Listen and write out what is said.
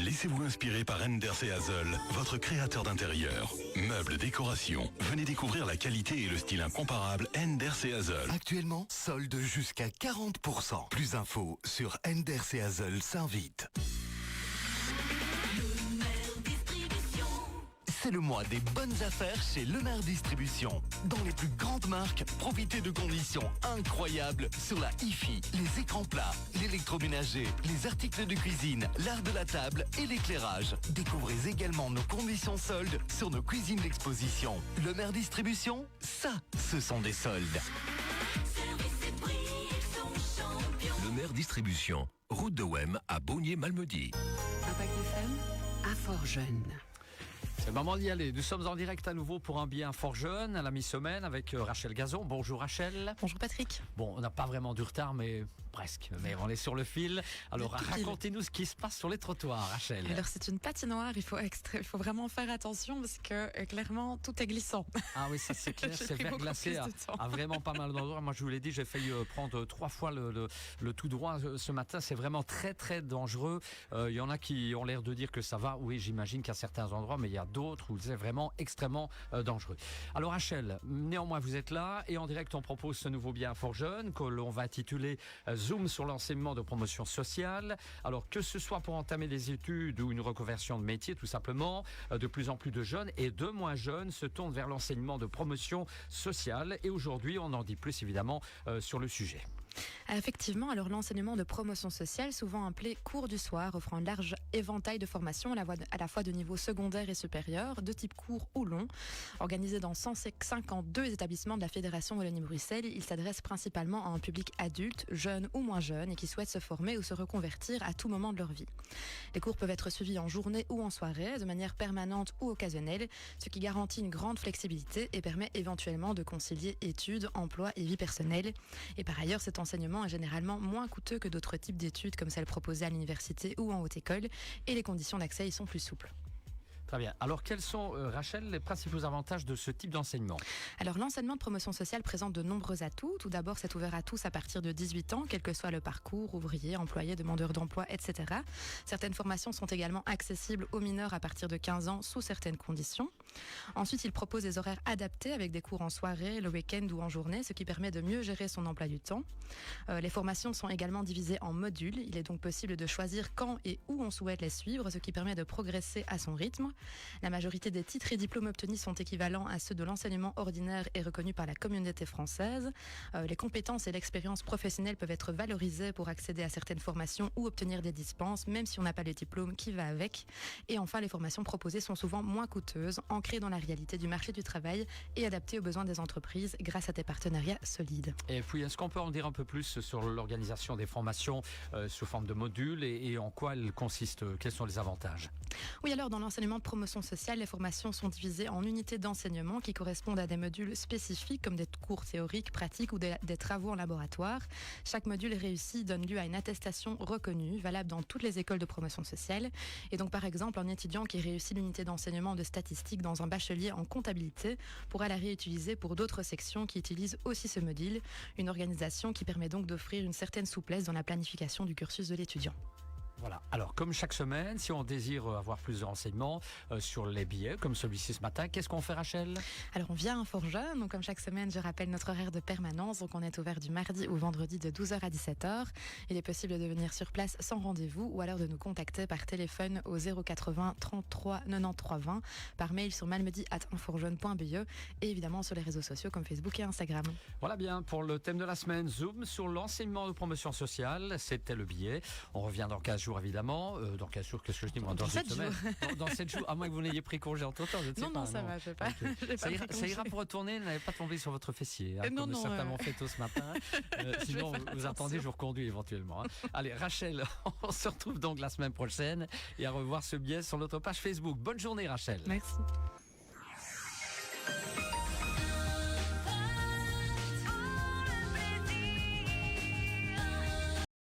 Laissez-vous inspirer par Enders et Hazel, votre créateur d'intérieur. Meubles, décoration. Venez découvrir la qualité et le style incomparable Enders et Hazel. Actuellement, solde jusqu'à 40%. Plus d'infos sur Enders et Hazel s'invite. C'est le mois des bonnes affaires chez Lemer Distribution. Dans les plus grandes marques, profitez de conditions incroyables sur la hi-fi, les écrans plats, l'électroménager, les articles de cuisine, l'art de la table et l'éclairage. Découvrez également nos conditions soldes sur nos cuisines d'exposition. Lemer Distribution, ça, ce sont des soldes. Lemer Distribution, route de Wem à Beaunier-Malmedy. Impact FM à Fort-Jeune. C'est le moment d'y aller. Nous sommes en direct à nouveau pour un bien fort jeune à la mi-semaine avec Rachel Gazon. Bonjour Rachel. Bonjour Patrick. Bon, on n'a pas vraiment du retard, mais presque. Mais on est sur le fil. Alors racontez-nous ce qui se passe sur les trottoirs, Rachel. Alors c'est une patinoire, il faut vraiment faire attention parce que clairement tout est glissant. Ah oui, ça c'est clair, c'est verglacé à vraiment pas mal d'endroits. Moi je vous l'ai dit, j'ai failli prendre 3 fois le tout droit ce matin. C'est vraiment très très dangereux. Il y en a qui ont l'air de dire que ça va. Oui, j'imagine qu'à certains endroits, mais il y a d'autres où c'est vraiment extrêmement dangereux. Alors Rachel, néanmoins vous êtes là et en direct on propose ce nouveau bien fort jeune que l'on va intituler Zoom sur l'enseignement de promotion sociale. Alors que ce soit pour entamer des études ou une reconversion de métier tout simplement, de plus en plus de jeunes et de moins jeunes se tournent vers l'enseignement de promotion sociale et aujourd'hui on en dit plus évidemment sur le sujet. Effectivement, alors l'enseignement de promotion sociale, souvent appelé cours du soir, offrant un large éventail de formations à la fois de niveau secondaire et supérieur, de type court ou long. Organisé dans 152 établissements de la Fédération Wallonie-Bruxelles, il s'adresse principalement à un public adulte, jeune ou moins jeune, et qui souhaite se former ou se reconvertir à tout moment de leur vie. Les cours peuvent être suivis en journée ou en soirée, de manière permanente ou occasionnelle, ce qui garantit une grande flexibilité et permet éventuellement de concilier études, emploi et vie personnelle. Et par ailleurs, cet enseignement est généralement moins coûteux que d'autres types d'études comme celles proposées à l'université ou en haute école et les conditions d'accès y sont plus souples. Très bien. Alors, quels sont, Rachel, les principaux avantages de ce type d'enseignement ? Alors, l'enseignement de promotion sociale présente de nombreux atouts. Tout d'abord, c'est ouvert à tous à partir de 18 ans, quel que soit le parcours, ouvrier, employé, demandeur d'emploi, etc. Certaines formations sont également accessibles aux mineurs à partir de 15 ans sous certaines conditions. Ensuite, il propose des horaires adaptés avec des cours en soirée, le week-end ou en journée, ce qui permet de mieux gérer son emploi du temps. Les formations sont également divisées en modules. Il est donc possible de choisir quand et où on souhaite les suivre, ce qui permet de progresser à son rythme. La majorité des titres et diplômes obtenus sont équivalents à ceux de l'enseignement ordinaire et reconnus par la communauté française. Les compétences et l'expérience professionnelle peuvent être valorisées pour accéder à certaines formations ou obtenir des dispenses, même si on n'a pas le diplôme qui va avec. Et enfin, les formations proposées sont souvent moins coûteuses, ancrées dans la réalité du marché du travail et adaptées aux besoins des entreprises grâce à des partenariats solides. Et puis, est-ce qu'on peut en dire un peu plus sur l'organisation des formations sous forme de modules et en quoi elles consistent ? Quels sont les avantages ? Oui, alors dans l'enseignement de promotion sociale, les formations sont divisées en unités d'enseignement qui correspondent à des modules spécifiques comme des cours théoriques, pratiques ou des travaux en laboratoire. Chaque module réussi donne lieu à une attestation reconnue, valable dans toutes les écoles de promotion sociale. Et donc par exemple, un étudiant qui réussit l'unité d'enseignement de statistique dans un bachelier en comptabilité pourra la réutiliser pour d'autres sections qui utilisent aussi ce module. Une organisation qui permet donc d'offrir une certaine souplesse dans la planification du cursus de l'étudiant. Voilà. Alors, comme chaque semaine, si on désire avoir plus de renseignements sur les billets, comme celui-ci ce matin, qu'est-ce qu'on fait, Rachel ? Alors, on vient à Fort-Jeune. Donc, comme chaque semaine, je rappelle notre horaire de permanence. Donc, on est ouvert du mardi au vendredi de 12h à 17h. Il est possible de venir sur place sans rendez-vous ou alors de nous contacter par téléphone au 080 33 93 20, par mail sur malmedy@inforjeune.be et évidemment sur les réseaux sociaux comme Facebook et Instagram. Voilà bien pour le thème de la semaine, Zoom sur l'enseignement de promotion sociale. C'était le billet. On revient dans 15 jours évidemment. Dans 15 jours, qu'est-ce que je dis moi ? Dans 7 semaines. Dans 7 jours, à moins que vous n'ayez pris congé entre temps, je ne sais pas. Non, ça va, je sais pas. Okay. Ça ira pour retourner, n'allez pas tomber sur votre fessier, non, comme certainement fait tôt ce matin. Sinon, vous attendez, je vous reconduis éventuellement. Allez, Rachel, on se retrouve donc la semaine prochaine et à revoir ce billet sur notre page Facebook. Bonne journée, Rachel. Merci.